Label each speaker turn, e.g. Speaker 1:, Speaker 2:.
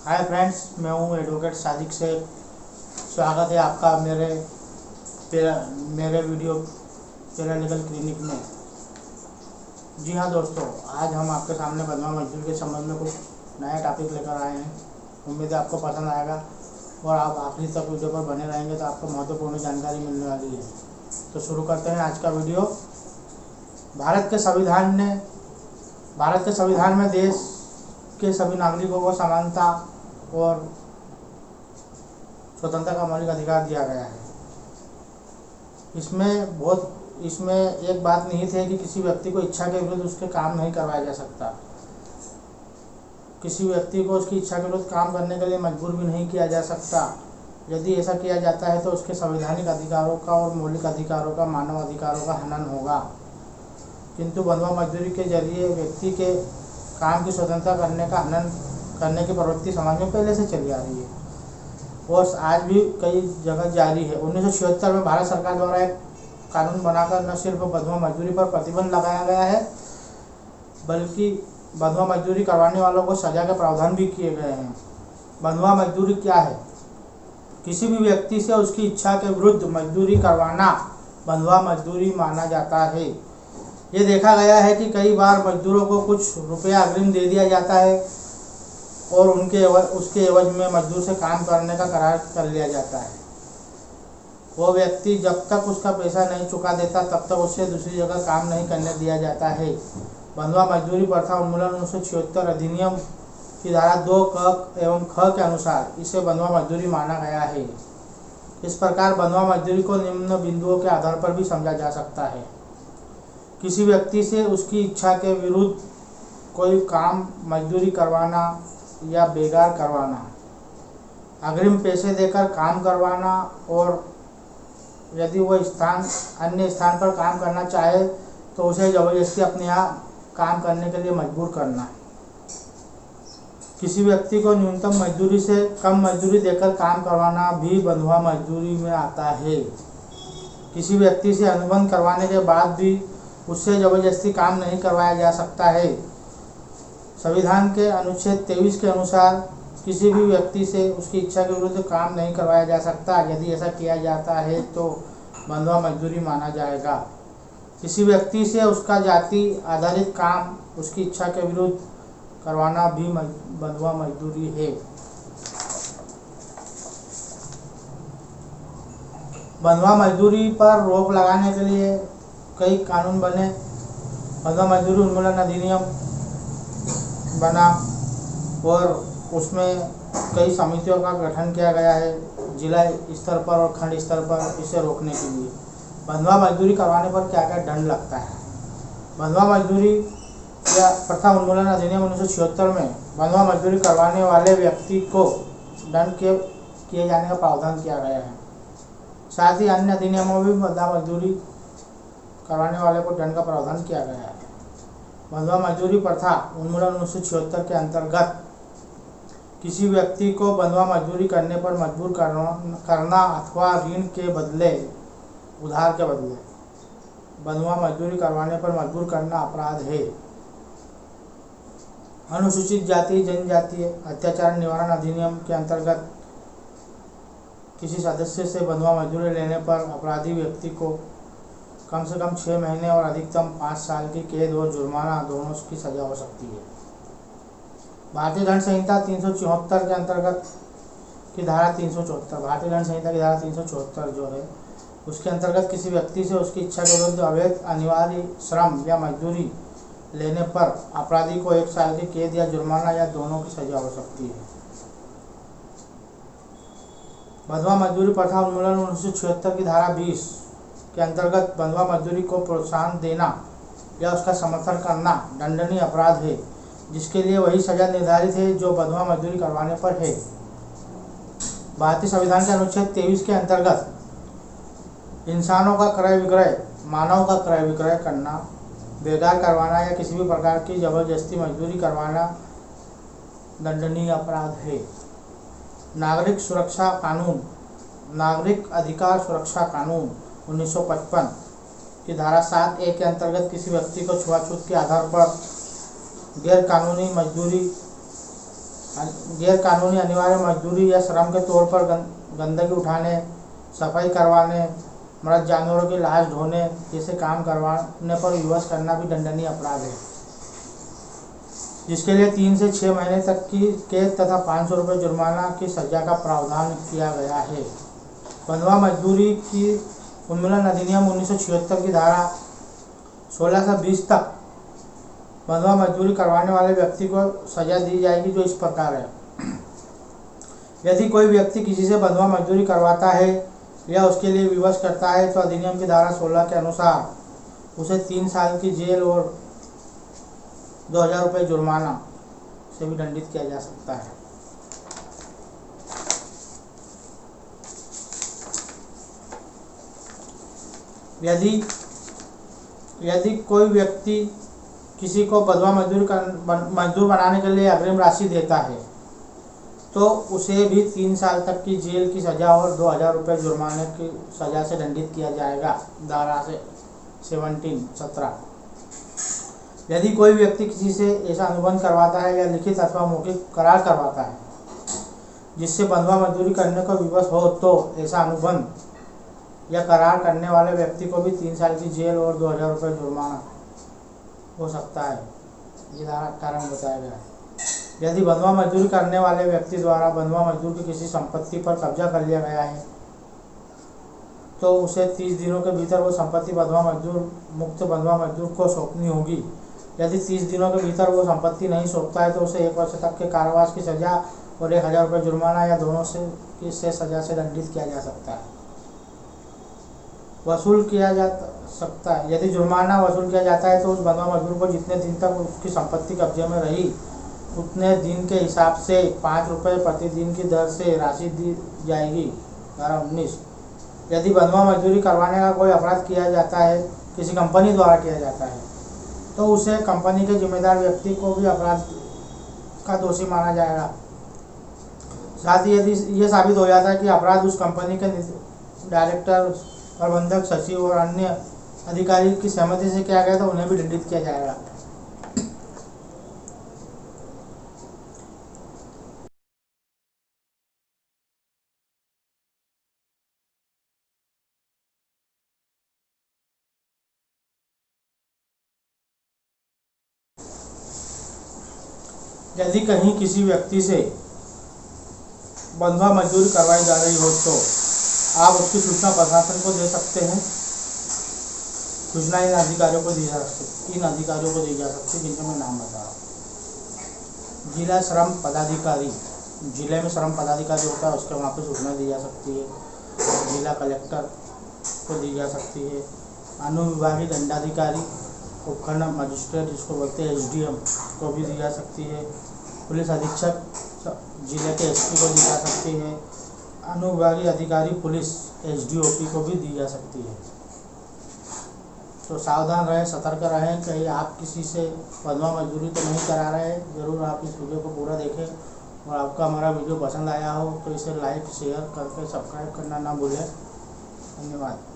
Speaker 1: Hi friends, मैं हूँ advocate Sadiq से। स्वागत है आपका मेरे वीडियो पैरालीगल क्लिनिक में। जी हाँ दोस्तों, आज हम आपके सामने बंधुआ मजदूरी के संबंध में कुछ नया टॉपिक लेकर आए हैं। उम्मीद है आपको पसंद आएगा और आप आखिरी तक वीडियो पर बने रहेंगे तो आपको महत्वपूर्ण जानकारी मिलने वाली है। तो शुरू करते हैं आज का वीडियो। भारत के संविधान में देश के सभी नागरिकों को समानता और स्वतंत्रता का मौलिक अधिकार दिया गया है। इसमें एक बात निहित है कि किसी व्यक्ति को इच्छा के विरुद्ध उसके काम नहीं करवाया जा सकता। किसी व्यक्ति को उसकी इच्छा के विरुद्ध काम करने के लिए मजबूर भी नहीं किया जा सकता। यदि ऐसा किया जाता है तो उसके संवैधानिक अधिकारों का और मौलिक अधिकारों का, मानव अधिकारों का हनन होगा। किंतु बंधुआ मजदूरी के जरिए व्यक्ति के काम की स्वतंत्रता करने की प्रवृत्ति समाज में पहले से चली आ रही है और आज भी कई जगह जारी है। 1976 में भारत सरकार द्वारा एक कानून बनाकर न सिर्फ बंधुआ मजदूरी पर प्रतिबंध लगाया गया है, बल्कि बंधुआ मजदूरी करवाने वालों को सजा के प्रावधान भी किए गए हैं। बंधुआ मजदूरी क्या है? किसी भी व्यक्ति से उसकी इच्छा के विरुद्ध मजदूरी करवाना बंधुआ मजदूरी माना जाता है। ये देखा गया है कि कई बार मजदूरों को कुछ रुपया अग्रिम दे दिया जाता है और उसके एवज में मजदूर से काम करने का करार कर लिया जाता है। वो व्यक्ति जब तक उसका पैसा नहीं चुका देता तब तक उससे दूसरी जगह काम नहीं करने दिया जाता है। बंधुआ मजदूरी प्रथा उन्मूलन 1976 अधिनियम की धारा 2 क एवं ख के अनुसार इसे बंधुआ मजदूरी माना गया है। इस प्रकार बंधुआ मजदूरी को निम्न बिंदुओं के आधार पर भी समझा जा सकता है। किसी व्यक्ति से उसकी इच्छा के विरुद्ध कोई काम, मजदूरी करवाना या बेगार करवाना, अग्रिम पैसे देकर काम करवाना और यदि वह अन्य स्थान पर काम करना चाहे तो उसे जबरदस्ती अपने यहाँ काम करने के लिए मजबूर करना। किसी व्यक्ति को न्यूनतम मजदूरी से कम मजदूरी देकर काम करवाना भी बंधुआ मजदूरी में आता है। किसी व्यक्ति से अनुबंध करवाने के बाद भी उससे जबरदस्ती काम नहीं करवाया जा सकता है। संविधान के अनुच्छेद 23 के अनुसार किसी भी व्यक्ति से उसकी इच्छा के विरुद्ध काम नहीं करवाया जा सकता। यदि ऐसा किया जाता है तो बंधुआ मजदूरी माना जाएगा। किसी व्यक्ति से उसका जाति आधारित काम उसकी इच्छा के विरुद्ध करवाना भी बंधुआ मजदूरी है। बंधुआ मजदूरी पर रोक लगाने के लिए कई कानून बने। बंधुआ मजदूरी उन्मूलन अधिनियम बना और उसमें कई समितियों का गठन किया गया है जिला स्तर पर और खंड स्तर पर इसे रोकने के लिए। बंधुआ मजदूरी करवाने पर क्या क्या दंड लगता है? बंधुआ मजदूरी या प्रथा उन्मूलन अधिनियम 1976 में बंधुआ मजदूरी करवाने वाले व्यक्ति को दंड किए जाने का प्रावधान किया गया है। साथ ही अन्य अधिनियमों में बंधुआ मजदूरी करवाने वाले को दंड का प्रावधान किया गया है। बंधुआ मजदूरी प्रथा उन्मूलन 1976 के अंतर्गत किसी व्यक्ति को बंधुआ मजदूरी करने पर मजबूर करना अथवा ऋण के बदले, उधार के बदले बंधुआ मजदूरी करवाने पर मजबूर करना अपराध है। अनुसूचित जाति जनजातीय अत्याचार निवारण अधिनियम के अंतर्गत किसी सदस्य से बंधुआ मजदूरी लेने पर अपराधी व्यक्ति को कम से कम 6 महीने और अधिकतम 5 साल की कैद और जुर्माना दोनों की सजा हो सकती है। भारतीय दंड संहिता 374 के अंतर्गत की धारा 374, भारतीय दंड संहिता की धारा 374 जो है उसके अंतर्गत किसी व्यक्ति से उसकी इच्छा के विरुद्ध अवैध अनिवार्य श्रम या मजदूरी लेने पर अपराधी को 1 साल की कैद या जुर्माना या दोनों की सजा हो सकती है। बंधुआ मजदूरी प्रथा उन्मूलन 1976 की धारा 20 के अंतर्गत बंधुआ मजदूरी को प्रोत्साहन देना या उसका समर्थन करना दंडनीय अपराध है, जिसके लिए वही सजा निर्धारित है जो बंधुआ मजदूरी करवाने पर है। भारतीय संविधान के अनुच्छेद 23 के अंतर्गत इंसानों का क्रय विक्रय, मानव का क्रय विक्रय करना, बेगार करवाना या किसी भी प्रकार की जबरदस्ती मजदूरी करवाना दंडनीय अपराध है। नागरिक सुरक्षा कानून, नागरिक अधिकार सुरक्षा कानून 1955 की धारा 7A के अंतर्गत किसी व्यक्ति को छुआछूत के आधार पर गैर कानूनी मजदूरी गैर कानूनी अनिवार्य मजदूरी या श्रम के तौर पर गंदगी उठाने, सफाई करवाने, मृत जानवरों की लाश ढोने जैसे काम करवाने पर विवश करना भी दंडनीय अपराध है, जिसके लिए 3 से 6 महीने तक की कैद तथा 500 रुपये जुर्माना की सजा का प्रावधान किया गया है। बंधुआ मजदूरी की उन्मूलन अधिनियम 1976 की धारा 16 से 20 तक बंधुआ मजदूरी करवाने वाले व्यक्ति को सजा दी जाएगी, जो इस प्रकार है। यदि कोई व्यक्ति किसी से बंधुआ मजदूरी करवाता है या उसके लिए विवश करता है तो अधिनियम की धारा 16 के अनुसार उसे 3 साल की जेल और 2000 रुपये जुर्माना से भी दंडित किया जा सकता है। यदि कोई व्यक्ति किसी को बंधुआ मजदूर बनाने के लिए अग्रिम राशि देता है तो उसे भी 3 साल तक की जेल की सजा और 2000 रुपये जुर्माने की सजा से दंडित किया जाएगा, धारा से 17। यदि कोई व्यक्ति किसी से ऐसा अनुबंध करवाता है या लिखित अथवा मौखिक करार करवाता है जिससे बंधुआ मजदूरी करने को विवश हो तो ऐसा अनुबंध या करार करने वाले व्यक्ति को भी 3 साल की जेल और 2000 रुपये जुर्माना हो सकता है। ये धारा कारण बताया गया है। यदि बंधुआ मजदूरी करने वाले व्यक्ति द्वारा बंधुआ मजदूर की किसी संपत्ति पर कब्जा कर लिया गया है तो उसे 30 दिनों के भीतर वो संपत्ति मुक्त बंधुआ मजदूर को सौंपनी होगी। यदि 30 दिनों के भीतर वो संपत्ति नहीं सौंपता है तो उसे 1 वर्ष तक के कारावास की सजा और 1000 रुपये जुर्माना या दोनों से सजा से दंडित किया जा सकता है, वसूल किया जा सकता है। यदि जुर्माना वसूल किया जाता है तो उस बंधुआ मजदूर को जितने दिन तक उसकी संपत्ति कब्जे में रही उतने दिन के हिसाब से 5 रुपये प्रति दिन की दर से राशि दी जाएगी, धारा 19। यदि बंधुआ मजदूरी करवाने का कोई अपराध किया जाता है, किसी कंपनी द्वारा किया जाता है, तो उसे कंपनी के जिम्मेदार व्यक्ति को भी अपराध का दोषी माना जाएगा। साथ ही यदि ये साबित हो जाता है कि अपराध उस कंपनी के डायरेक्टर, प्रबंधक, सचिव और अन्य अधिकारी की सहमति से किया गया तो उन्हें भी दंडित किया जाएगा। यदि कहीं किसी व्यक्ति से बंधुआ मजदूरी करवाई जा रही हो तो आप उसकी सूचना प्रशासन को दे सकते हैं। सूचना इन अधिकारियों को दी जा सकती है जिनका मैं नाम बता रहा हूँ। जिला श्रम पदाधिकारी, जिले में श्रम पदाधिकारी होता है, उसके वहाँ पर सूचना दी जा सकती है। जिला कलेक्टर को दी जा सकती है। अनुविभागीय दंडाधिकारी, उपखंड मजिस्ट्रेट जिसको बोलते हैं SDM को भी दी जा सकती है। पुलिस अधीक्षक, जिले के SP को दी जा सकती है। अनुविभागीय अधिकारी पुलिस SDOP को भी दी जा सकती है। तो सावधान रहें, सतर्क रहें, कहीं आप किसी से बंधुआ मजदूरी तो नहीं करा रहे हैं। ज़रूर आप इस वीडियो को पूरा देखें और आपका हमारा वीडियो पसंद आया हो तो इसे लाइक शेयर करके सब्सक्राइब करना ना भूलें। धन्यवाद।